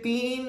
3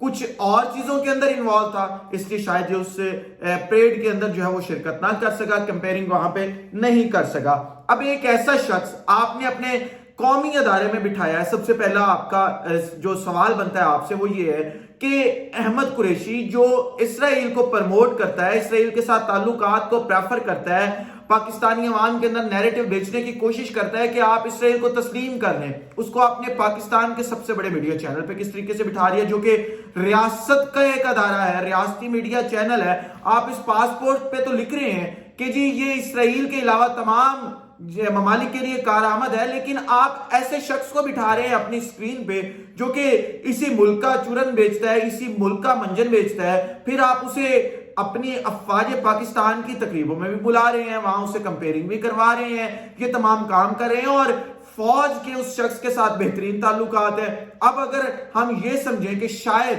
کچھ اور چیزوں کے اندر انوالو تھا، اس لیے شاید یہ اس پریڈ کے اندر جو ہے وہ شرکت نہ کر سکا، کمپیئرنگ وہاں پہ نہیں کر سکا۔ اب ایک ایسا شخص آپ نے اپنے قومی ادارے میں بٹھایا ہے، سب سے پہلا آپ کا جو سوال بنتا ہے آپ سے وہ یہ ہے کہ احمد قریشی جو اسرائیل کو پرموٹ کرتا ہے، اسرائیل کے ساتھ تعلقات کو پریفر کرتا ہے، پاکستانی عوام کے اندر نیریٹو بیچنے کی کوشش کرتا ہے کہ آپ اسرائیل کو تسلیم کر لیں، اس کو اپنے پاکستان کے سب سے بڑے میڈیا چینل پہ کس طریقے سے بٹھا رہی ہے، جو کہ ریاست کا ایک ادارہ ہے، ریاستی میڈیا چینل ہے۔ آپ اس پاسپورٹ پہ تو لکھ رہے ہیں کہ جی یہ اسرائیل کے علاوہ تمام ممالک کے لیے کارآمد ہے، لیکن آپ ایسے شخص کو بٹھا رہے ہیں اپنی اسکرین پہ جو کہ اسی ملک کا چورن بیچتا ہے، اسی ملک کا منجن بیچتا ہے، پھر آپ اسے اپنی افواج پاکستان کی تقریبوں میں بھی بلا رہے ہیں، وہاں اسے کمپیئرنگ بھی کروا رہے ہیں، یہ تمام کام کر رہے ہیں اور فوج کے اس شخص کے ساتھ بہترین تعلقات ہیں۔ اب اگر ہم یہ سمجھیں کہ شاید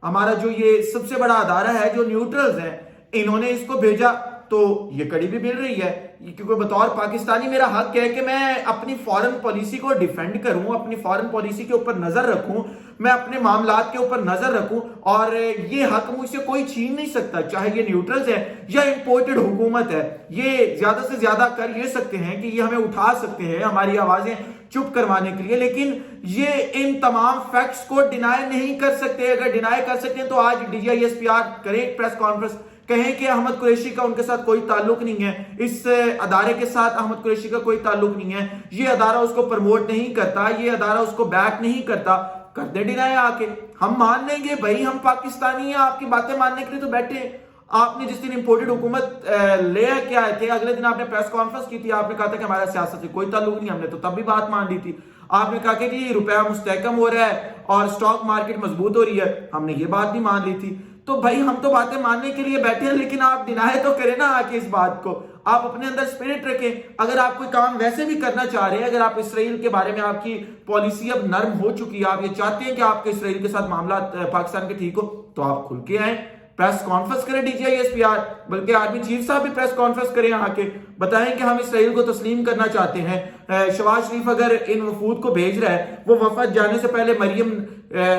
ہمارا جو یہ سب سے بڑا ادارہ ہے جو نیوٹرلز ہیں انہوں نے اس کو بھیجا تو یہ کڑی بھی مل رہی ہے، کیونکہ بطور پاکستانی میرا حق ہے کہ میں اپنی فارن پالیسی کو ڈیفینڈ کروں، اپنی فارن پالیسی کے اوپر نظر رکھوں، میں اپنے معاملات کے اوپر نظر رکھوں، اور یہ حق مجھ سے کوئی چھین نہیں سکتا، چاہے یہ نیوٹرلز ہے یا امپورٹڈ حکومت ہے۔ یہ زیادہ سے زیادہ کر یہ سکتے ہیں کہ یہ ہمیں اٹھا سکتے ہیں ہماری آوازیں چپ کروانے کے لیے، لیکن یہ ان تمام فیکٹس کو ڈینائی نہیں کر سکتے۔ اگر ڈینائی کر سکتے ہیں تو آج DGISPR کریں ایک پریس کانفرنس، کہیں کہ احمد قریشی کا ان کے ساتھ کوئی تعلق نہیں ہے، اس ادارے کے ساتھ احمد قریشی کا کوئی تعلق نہیں ہے، یہ ادارہ اس کو پروموٹ نہیں کرتا، یہ ادارہ اس کو بیک نہیں کرتا، کر دے ڈینائی آ کے، ہم مان لیں گے بھائی ہم پاکستانی ہیں، آپ کی باتیں ماننے کے لیے تو بیٹھے ہیں۔ آپ نے جس دن امپورٹڈ حکومت لے کے آئے تھے، اگلے دن آپ نے پریس کانفرنس کی تھی، آپ نے کہا تھا کہ ہمارا سیاست سے کوئی تعلق نہیں، ہم نے تو تب بھی بات مان لی تھی۔ آپ نے کہا کہ جی روپیہ مستحکم ہو رہا ہے اور سٹاک مارکیٹ مضبوط ہو رہی ہے، ہم نے یہ بات بھی مان لی تھی۔ تو بھائی ہم تو باتیں ماننے کے لیے بیٹھے ہیں، لیکن آپ ڈینائی تو کریں نا آ کے اس بات کو، آپ اپنے اندر اسپرٹ رکھیں۔ اگر آپ کوئی کام ویسے بھی کرنا چاہ رہے ہیں، اگر آپ اسرائیل کے بارے میں آپ کی پالیسی اب نرم ہو چکی ہے، آپ یہ چاہتے ہیں کہ آپ کے اسرائیل کے ساتھ معاملات پاکستان کے ٹھیک ہو، تو آپ کھل کے آئیں، پریس کانفرنس کریں DGISPR، بلکہ آرمی چیف صاحب بھی پریس کانفرنس کریں، آ کے بتائیں کہ ہم اسرائیل کو تسلیم کرنا چاہتے ہیں۔ شہباز شریف اگر ان وفود کو بھیج رہا ہے، وہ وفد جانے سے پہلے مریم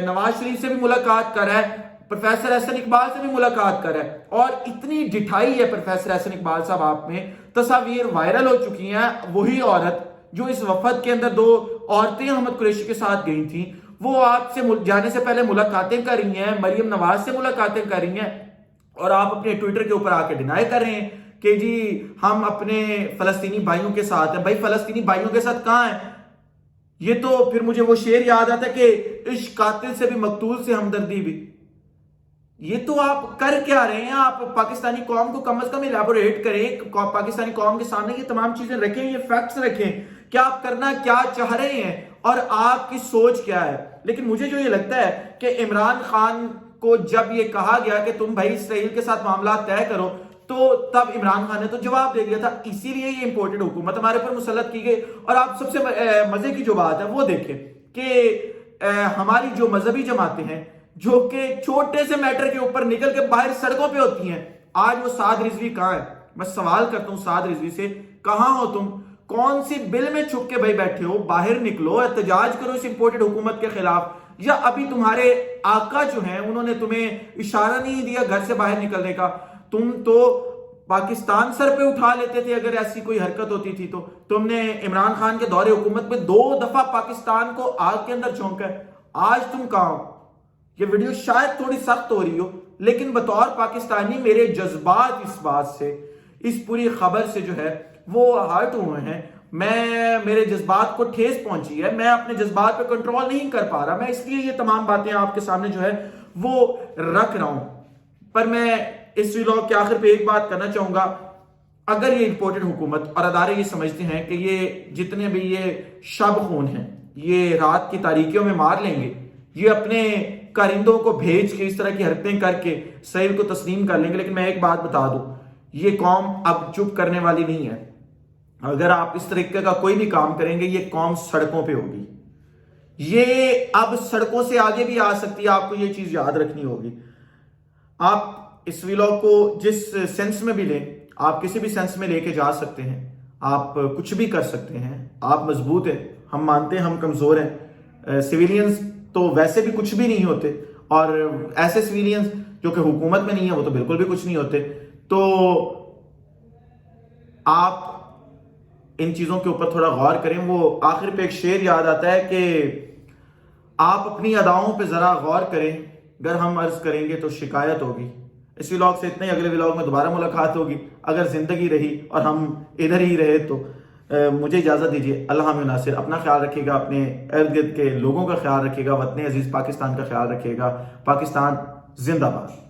نواز شریف سے بھی ملاقات کر رہا ہے، پروفیسر احسن اقبال سے بھی ملاقات کر رہا ہے، اور اتنی ڈٹھائی ہے پروفیسر احسن اقبال صاحب آپ میں، تصاویر وائرل ہو چکی ہیں، وہی عورت جو اس وفد کے اندر 2 عورتیں احمد قریشی کے ساتھ گئی تھیں، وہ آپ سے جانے سے پہلے ملاقاتیں کر رہی ہیں، مریم نواز سے ملاقاتیں کر رہی ہیں، اور آپ اپنے ٹویٹر کے اوپر آ کے ڈینائی کر رہے ہیں کہ جی ہم اپنے فلسطینی بھائیوں کے ساتھ ہیں۔ بھائی فلسطینی بھائیوں کے ساتھ کہاں ہیں؟ یہ تو پھر مجھے وہ شعر یاد آتا ہے کہ عشق قاتل سے بھی مقتول سے ہمدردی بھی۔ یہ تو آپ کر کیا رہے ہیں؟ آپ پاکستانی قوم کو کم از کم الیبوریٹ کریں، پاکستانی قوم کے سامنے یہ تمام چیزیں رکھیں، یہ فیکٹس رکھیں کہ آپ کرنا کیا چاہ رہے ہیں اور آپ کی سوچ کیا ہے۔ لیکن مجھے جو یہ لگتا ہے کہ عمران خان کو جب یہ کہا گیا کہ تم بھائی اسرائیل کے ساتھ معاملات طے کرو، تو تب عمران خان نے تو جواب دے دیا تھا، اسی لیے یہ امپورٹڈ حکومت ہمارے پر مسلط کی گئی۔ اور آپ سب سے مزے کی جو بات ہے وہ دیکھیں کہ ہماری جو مذہبی جماعتیں ہیں جو کہ چھوٹے سے میٹر کے اوپر نکل کے باہر سڑکوں پہ ہوتی ہیں، آج وہ سعد رضوی کہاں ہے؟ میں سوال کرتا ہوں سعد رضوی سے، کہاں ہو تم؟ کون سی بل میں چھپ کے بھائی بیٹھے ہو؟ باہر نکلو، احتجاج کرو اس امپورٹڈ حکومت کے خلاف، یا ابھی تمہارے آقا جو ہیں انہوں نے تمہیں اشارہ نہیں دیا گھر سے باہر نکلنے کا؟ تم تو پاکستان سر پہ اٹھا لیتے تھے اگر ایسی کوئی حرکت ہوتی تھی تو۔ تم نے عمران خان کے دور حکومت میں 2 دفعہ پاکستان کو آگ کے اندر جھونکا ہے، آج تم کہاں ہو؟ یہ ویڈیو شاید تھوڑی سخت ہو رہی ہو، لیکن بطور پاکستانی میرے جذبات اس بات سے، اس پوری خبر سے جو ہے وہ ہرٹ ہوئے ہیں، میرے جذبات کو ٹھیس پہنچی ہے، میں اپنے جذبات پہ کنٹرول نہیں کر پا رہا، میں اس لیے یہ تمام باتیں آپ کے سامنے جو ہے وہ رکھ رہا ہوں۔ پر میں اس ویلاگ کے آخر پہ ایک بات کرنا چاہوں گا، اگر یہ امپورٹڈ حکومت اور ادارے یہ سمجھتے ہیں کہ یہ جتنے بھی یہ شب خون ہیں یہ رات کی تاریکیوں میں مار لیں گے، یہ اپنے کارندوں کو بھیج کے اس طرح کی حرکتیں کر کے اسرائیل کو تسلیم کر لیں گے، لیکن میں ایک بات بتا دوں، یہ قوم اب چپ کرنے والی نہیں ہے۔ اگر آپ اس طریقے کا کوئی بھی کام کریں گے یہ قوم سڑکوں پہ ہوگی، یہ اب سڑکوں سے آگے بھی آ سکتی ہے، آپ کو یہ چیز یاد رکھنی ہوگی۔ آپ اس ویلاگ کو جس سینس میں بھی لیں، آپ کسی بھی سینس میں لے کے جا سکتے ہیں، آپ کچھ بھی کر سکتے ہیں، آپ مضبوط ہیں، ہم مانتے ہیں ہم کمزور ہیں، سیویلینز تو ویسے بھی کچھ بھی نہیں ہوتے، اور ایسے سویلینز جو کہ حکومت میں نہیں ہیں وہ تو بالکل بھی کچھ نہیں ہوتے. تو آپ ان چیزوں کے اوپر تھوڑا غور کریں. وہ آخر پہ ایک شعر یاد آتا ہے کہ آپ اپنی اداؤں پہ ذرا غور کریں، اگر ہم عرض کریں گے تو شکایت ہوگی. اس ولاگ سے اتنا ہی. اگلے ولاگ میں دوبارہ ملاقات ہوگی اگر زندگی رہی اور ہم ادھر ہی رہے تو. مجھے اجازت دیجیے. اللہ حافظ ناصر. اپنا خیال رکھیے گا، اپنے ارد گرد کے لوگوں کا خیال رکھیے گا، وطن عزیز پاکستان کا خیال رکھیے گا. پاکستان زندہ باد.